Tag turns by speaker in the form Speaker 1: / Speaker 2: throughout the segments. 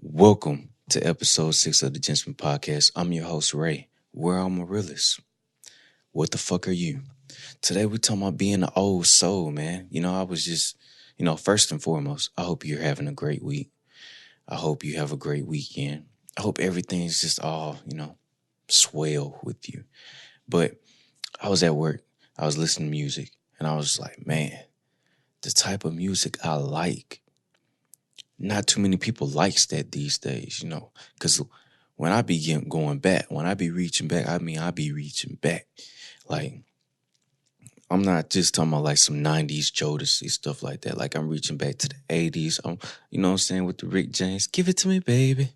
Speaker 1: Welcome to episode 6 of the Gentsmen podcast. I'm your host, Ray. Where I'm a realist. What the fuck are you? Today we talking about being an old soul, man. I was just, first and foremost, I hope you're having a great week. I hope you have a great weekend. I hope everything's just all, swell with you. But I was at work. I was listening to music. And I was like, man, the type of music I like, not too many people likes that these days, because when I be going back, when I be reaching back, I be reaching back. Like, I'm not just talking about like some 90s Jodeci stuff like that. Like, I'm reaching back to the 80s. You know what I'm saying, with the Rick James, give it to me, baby.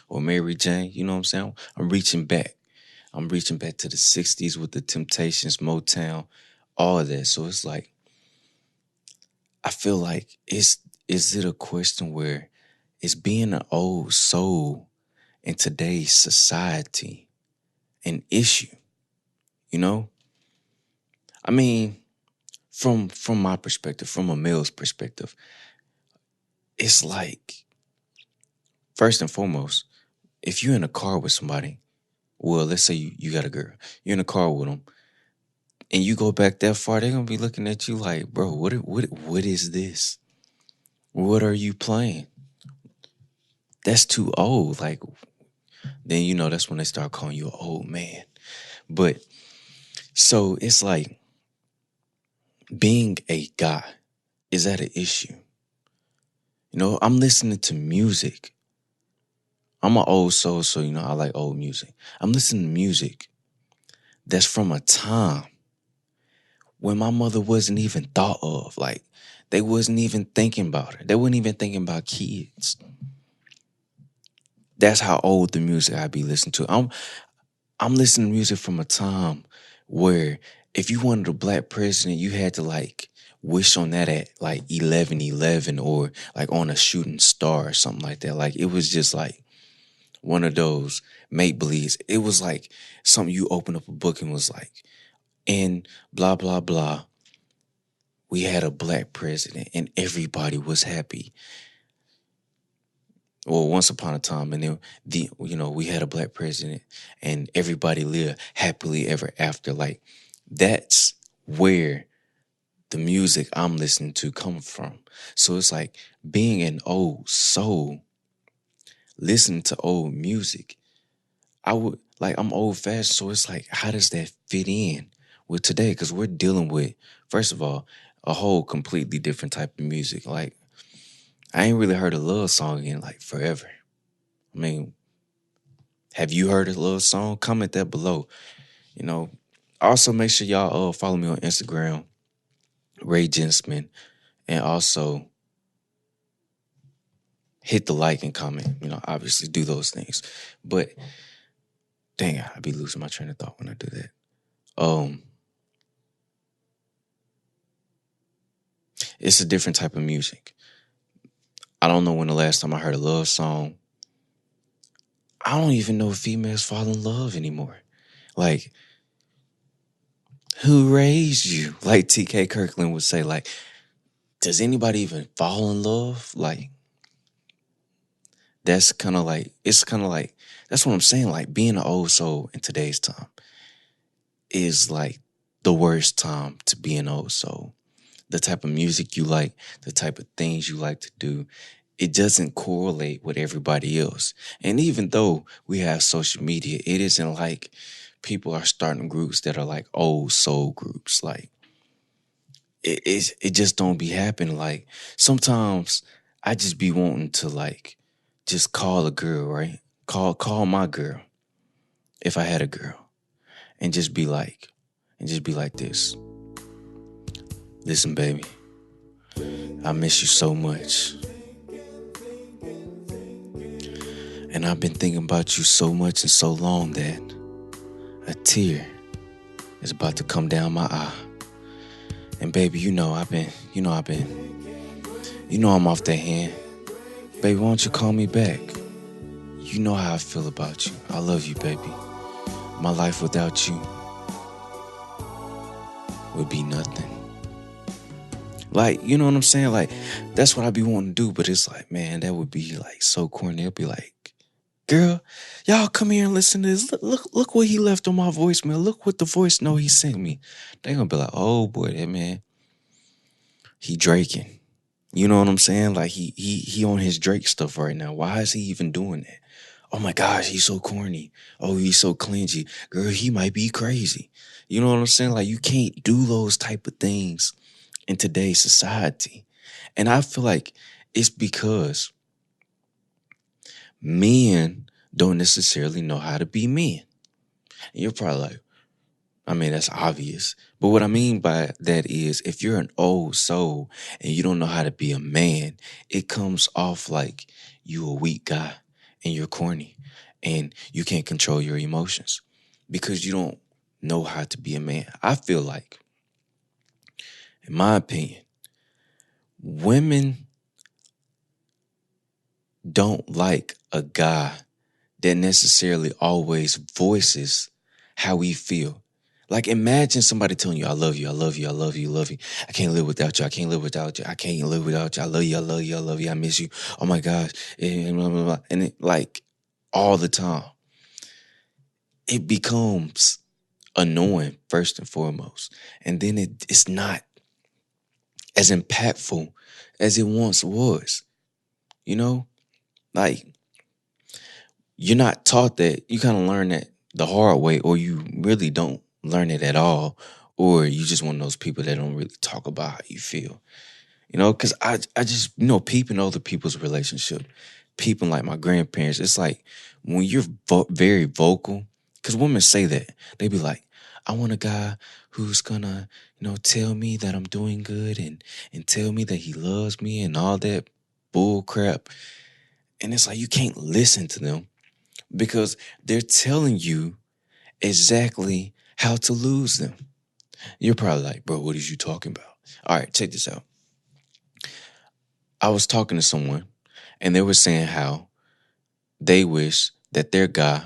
Speaker 1: Or Mary Jane, you know what I'm saying? I'm reaching back. I'm reaching back to the 60s with the Temptations, Motown, all of that. So it's like, I feel like is it a question where is being an old soul in today's society an issue? You know? I mean, from my perspective, from a male's perspective, it's like, first and foremost, if you're in a car with somebody, well, let's say you got a girl, you're in a car with them, and you go back that far, they're gonna be looking at you like, bro, what is this? What are you playing? That's too old. Like, then that's when they start calling you an old man. But so it's like, being a guy, is that an issue? I'm listening to music. I'm an old soul, so I like old music. I'm listening to music that's from a time when my mother wasn't even thought of. Like, they wasn't even thinking about her. They weren't even thinking about kids. That's how old the music I be listening to. I'm listening to music from a time where if you wanted a black president, you had to like wish on that at like 11:11 or like on a shooting star or something like that. Like, it was just like one of those make believes. It was like something you open up a book and was like, and blah blah blah. We had a black president and everybody was happy. Well, once upon a time, and then we had a black president and everybody lived happily ever after. Like, that's where the music I'm listening to come from. So it's like being an old soul, listening to old music. I'm old fashioned. So it's like, how does that fit in with today? Because we're dealing with, first of all, a whole completely different type of music. Like, I ain't really heard a love song in like forever. I mean, have you heard a love song? Comment that below. Also make sure y'all follow me on Instagram, Ray Gentsmen, and also hit the like and comment. Obviously do those things. But dang, I be losing my train of thought when I do that. It's a different type of music. I don't know when the last time I heard a love song. I don't even know if females fall in love anymore. Like, who raised you? Like TK Kirkland would say, like, does anybody even fall in love? Like, it's kind of like, that's what I'm saying. Like, being an old soul in today's time is like the worst time to be an old soul. The type of music you like, the type of things you like to do, it doesn't correlate with everybody else. And even though we have social media, it isn't like people are starting groups that are like old soul groups. Like, it just don't be happening. Like, sometimes I just be wanting to like just call a girl, right? Call my girl, if I had a girl, and just be like this. Listen, baby, I miss you so much. And I've been thinking about you so much and so long that a tear is about to come down my eye. And baby, I'm off that hand. Baby, why don't you call me back? You know how I feel about you. I love you, baby. My life without you would be nothing. Like, you know what I'm saying? Like, that's what I be wanting to do, but it's like, man, that would be like so corny. It'd be like, girl, y'all come here and listen to this. Look what he left on my voicemail. Look what the voice note he sent me. They gonna be like, oh boy, that man, he draking. You know what I'm saying? Like he on his Drake stuff right now. Why is he even doing that? Oh my gosh, he's so corny. Oh, he's so clingy. Girl, he might be crazy. You know what I'm saying? Like you can't do those type of things in today's society. And I feel like it's because men don't necessarily know how to be men. And you're probably like, I mean, that's obvious. But what I mean by that is if you're an old soul and you don't know how to be a man, it comes off like you a weak guy and you're corny and you can't control your emotions because you don't know how to be a man. I feel like, in my opinion, women don't like a guy that necessarily always voices how we feel. Like imagine somebody telling you, I love you, I love you, I love you, love you. I can't live without you, I can't live without you, I can't live without you, I love you, I love you, I love you, I miss you. Oh my gosh. And blah, blah, blah. And it, like all the time. It becomes annoying first and foremost. And then it's not as impactful as it once was. You know? Like you're not taught that. You kind of learn that the hard way, or you really don't learn it at all, or you just one of those people that don't really talk about how you feel. You know, because I just, peeping other people's relationship, peeping like my grandparents, it's like when you're very vocal, because women say that, they be like, I want a guy who's gonna, tell me that I'm doing good and tell me that he loves me and all that bull crap. And it's like you can't listen to them because they're telling you exactly how to lose them. You're probably like, bro, what is you talking about? All right, check this out. I was talking to someone and they were saying how they wish that their guy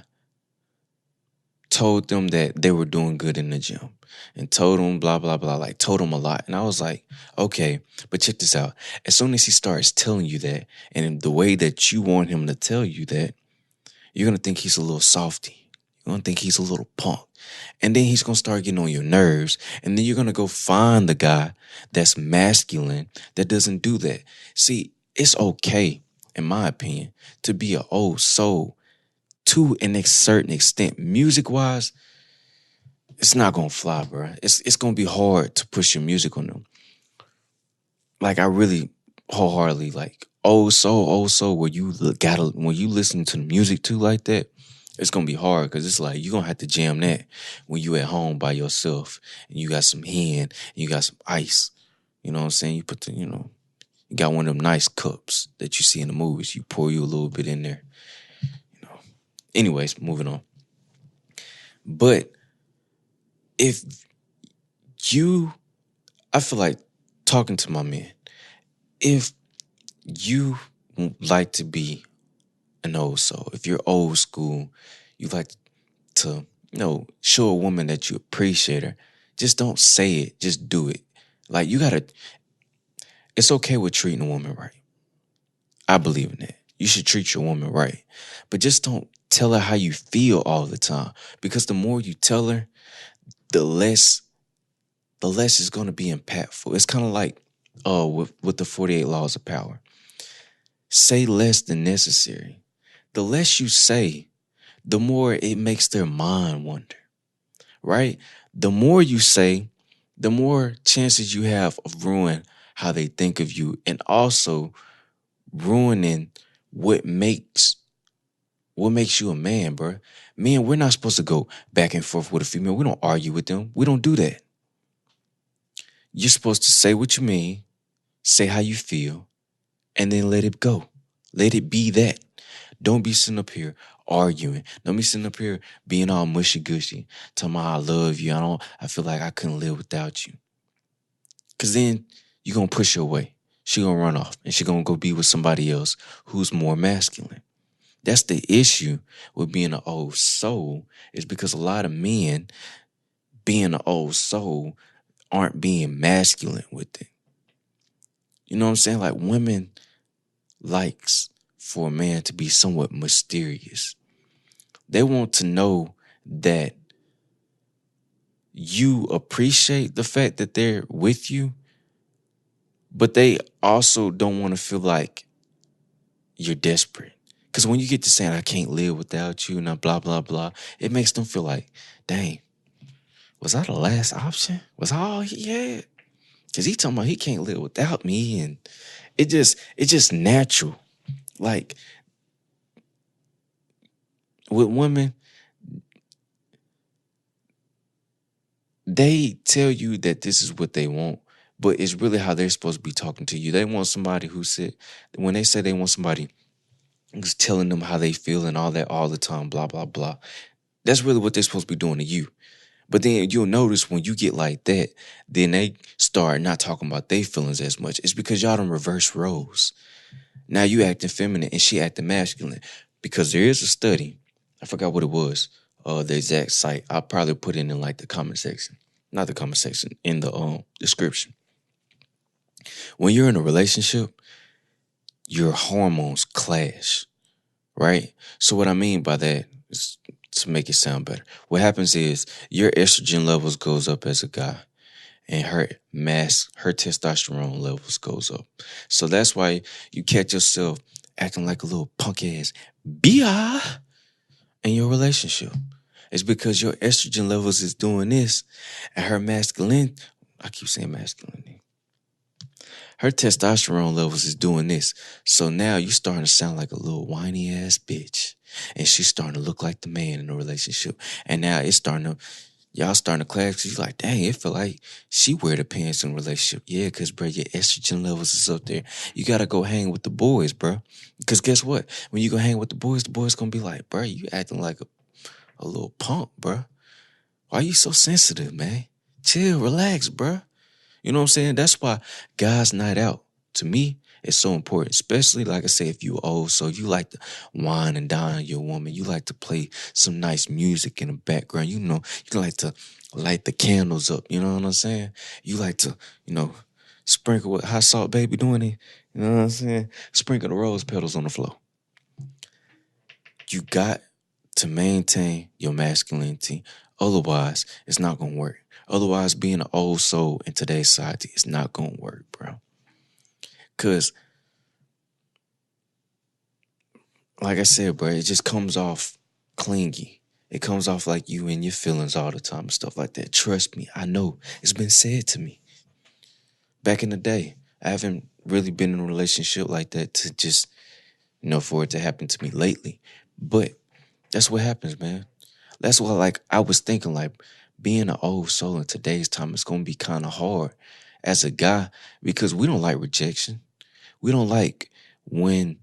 Speaker 1: told them that they were doing good in the gym and told them blah, blah, blah, like told them a lot. And I was like, okay, but check this out. As soon as he starts telling you that and in the way that you want him to tell you that, you're going to think he's a little softy. You're going to think he's a little punk. And then he's going to start getting on your nerves. And then you're going to go find the guy that's masculine that doesn't do that. See, it's okay, in my opinion, to be an old soul to a certain extent. Music-wise, it's not going to fly, bro. It's going to be hard to push your music on them. Like, I really wholeheartedly, like, old soul, where when you listen to the music too like that, it's gonna be hard because it's like you're gonna have to jam that when you at home by yourself and you got some hen and you got some ice. You know what I'm saying? You put you got one of them nice cups that you see in the movies. You pour you a little bit in there. Anyways, moving on. But if you, I feel like talking to my man, if you like to be an old soul, if you're old school, you like to, show a woman that you appreciate her, just don't say it, just do it. Like it's okay with treating a woman right. I believe in that. You should treat your woman right. But just don't tell her how you feel all the time. Because the more you tell her, the less it's gonna be impactful. It's kind of like with the 48 laws of power. Say less than necessary. The less you say, the more it makes their mind wander, right? The more you say, the more chances you have of ruining how they think of you and also ruining what makes you a man, bro. Men, we're not supposed to go back and forth with a female. We don't argue with them. We don't do that. You're supposed to say what you mean, say how you feel, and then let it go. Let it be that. Don't be sitting up here arguing. Don't be sitting up here being all mushy gushy, telling me I love you. I feel like I couldn't live without you. Cause then you're gonna push her away. She gonna run off and she gonna go be with somebody else who's more masculine. That's the issue with being an old soul, is because a lot of men being an old soul aren't being masculine with it. You know what I'm saying? Like women likes for a man to be somewhat mysterious. They want to know that you appreciate the fact that they're with you, but they also don't want to feel like you're desperate. Because when you get to saying, I can't live without you, and blah, blah, blah, it makes them feel like, dang, was I the last option? Was I all he had? Because he talking about he can't live without me. And it's just natural. Like with women, they tell you that this is what they want, but it's really how they're supposed to be talking to you. They want somebody who said, when they say they want somebody who's telling them how they feel and all that all the time, blah, blah, blah. That's really what they're supposed to be doing to you. But then you'll notice when you get like that, then they start not talking about their feelings as much. It's because y'all done reverse roles. Now you acting feminine and she acting masculine. Because there is a study, I forgot what it was, the exact site. I'll probably put it in like the comment section. Not the comment section, in the description. When you're in a relationship, your hormones clash, right? So what I mean by that is, to make it sound better, what happens is your estrogen levels goes up as a guy, and her testosterone levels goes up. So that's why you catch yourself acting like a little punk ass bi in your relationship. It's because your estrogen levels is doing this, and her masculine, I keep saying masculinity, her testosterone levels is doing this. So now you starting to sound like a little whiny ass bitch. And she's starting to look like the man in the relationship. And now it's starting to, y'all starting to clash because you're like, dang, it feel like she wear the pants in a relationship. Yeah, because, bro, your estrogen levels is up there. You got to go hang with the boys, bro. Because guess what? When you go hang with the boys going to be like, bro, you acting like a little punk, bro. Why you so sensitive, man? Chill, relax, bro. You know what I'm saying? That's why guys' night out, to me, is so important. Especially, like I say, if you old, so you like to wine and dine your woman. You like to play some nice music in the background. You know, you like to light the candles up. You know what I'm saying? You like to, sprinkle with hot salt, baby, doing it. You know what I'm saying? Sprinkle the rose petals on the floor. You got to maintain your masculinity. Otherwise, it's not going to work. Otherwise, being an old soul in today's society is not going to work, bro. Because, like I said, bro, it just comes off clingy. It comes off like you in your feelings all the time and stuff like that. Trust me, I know. It's been said to me. Back in the day, I haven't really been in a relationship like that to just, for it to happen to me lately. But that's what happens, man. That's why, like, I was thinking, like, being an old soul in today's time is going to be kind of hard as a guy because we don't like rejection. We don't like when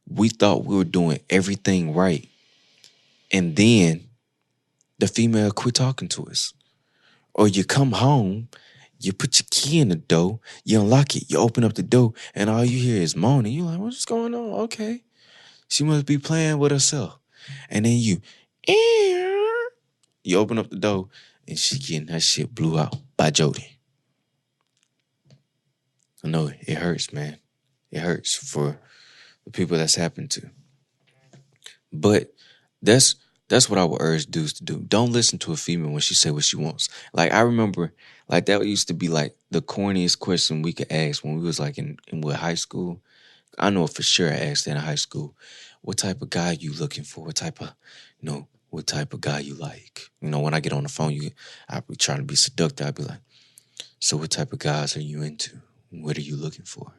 Speaker 1: we thought we were doing everything right and then the female quit talking to us. Or you come home, you put your key in the door, you unlock it, you open up the door, and all you hear is moaning. You're like, what's going on? Okay. She must be playing with herself. And then you open up the door and she getting her shit blew out by Jody. I know it hurts, man. It hurts for the people that's happened to. But that's what I would urge dudes to do. Don't listen to a female when she say what she wants. Like I remember, like that used to be like the corniest question we could ask when we was like in what, high school. I know for sure I asked that in high school. What type of guy you looking for? What type of, what type of guy you like? When I get on the phone, I be trying to be seductive. I'd be like, so what type of guys are you into? What are you looking for?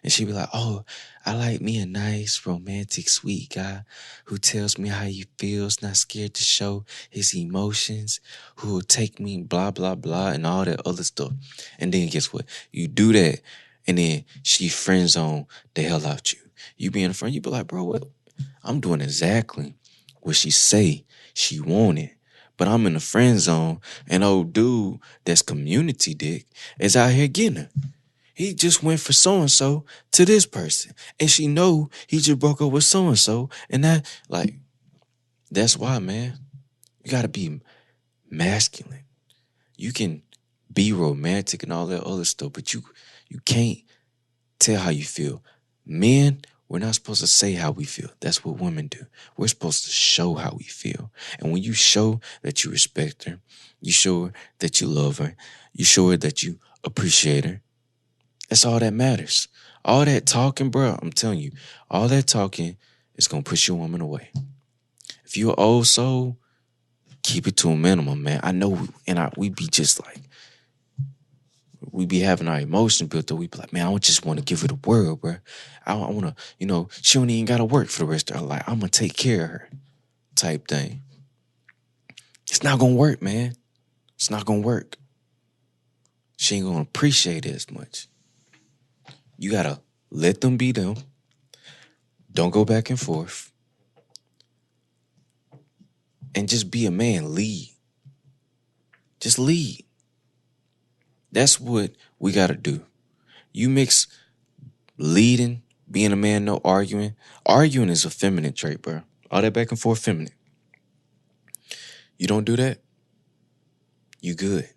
Speaker 1: And she'd be like, oh, I like me a nice, romantic, sweet guy who tells me how he feels, not scared to show his emotions, who will take me, blah, blah, blah, and all that other stuff. And then guess what? You do that, and then she friend zone the hell out you. You be in the front, you be like, bro, what? I'm doing exactly what she say she wanted. But I'm in the friend zone, and old dude that's community dick is out here getting her. He just went for so-and-so to this person. And she know he just broke up with so-and-so. And that's why, man. You gotta be masculine. You can be romantic and all that other stuff, but you can't Tell how you feel. Men, we're not supposed to say how we feel. That's what women do. We're supposed to show how we feel. And when you show that you respect her, you show her that you love her, you show her that you appreciate her, that's all that matters. All that talking, bro, I'm telling you, all that talking is going to push your woman away. If you're an old soul, keep it to a minimum, man. I know, we be just like, we be having our emotions built up. We be like, man, I just want to give her the world, bro. I want to, she don't even got to work for the rest of her life. I'm going to take care of her type thing. It's not going to work, man. It's not going to work. She ain't going to appreciate it as much. You got to let them be them. Don't go back and forth. And just be a man. Lead. Just lead. That's what we got to do. You mix leading, being a man, no arguing. Arguing is a feminine trait, bro. All that back and forth feminine. You don't do that, you good.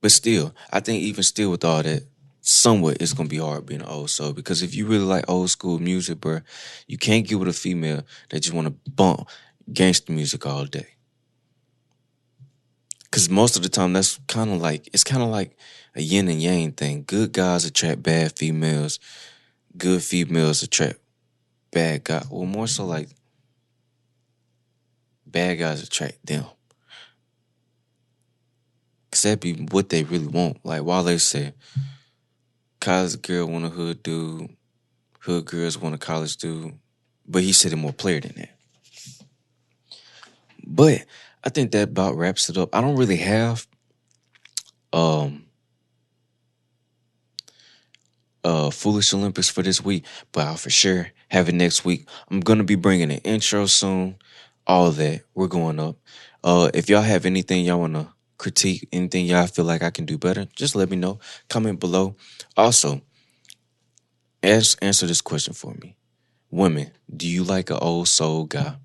Speaker 1: But still, I think even still with all that, somewhat it's gonna be hard being an old soul. Because if you really like old school music, bro, you can't get with a female that just wanna bump gangster music all day. Cause most of the time it's kind of like a yin and yang thing. Good guys attract bad females. Good females attract bad guys. Well, more so like bad guys attract them. Cause that be what they really want. Like Wale said, college girl want a hood dude, hood girls want a college dude. But he said it more player than that. But I think that about wraps it up. I don't really have Foolish Olympics for this week, but I'll for sure have it next week. I'm gonna be bringing an intro soon. All that. We're going up. If y'all have anything y'all wanna critique, anything y'all feel like I can do better, just let me know. Comment below. Also, answer this question for me. Women, do you like an old soul guy?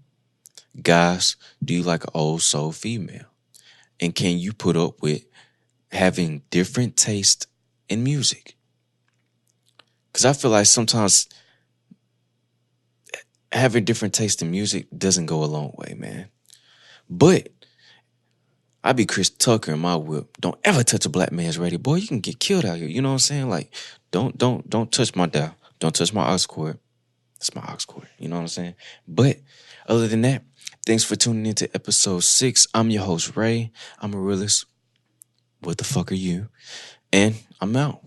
Speaker 1: Guys, do you like an old soul female? And can you put up with having different taste in music? Because I feel like sometimes having different taste in music doesn't go a long way, man. But I be Chris Tucker in my whip. Don't ever touch a black man's radio. Boy, you can get killed out here. You know what I'm saying? Like, don't touch my dial. Don't touch my aux cord. It's my aux cord. You know what I'm saying? But other than that, thanks for tuning into episode 6. I'm your host, Ray. I'm a realist. What the fuck are you? And I'm out.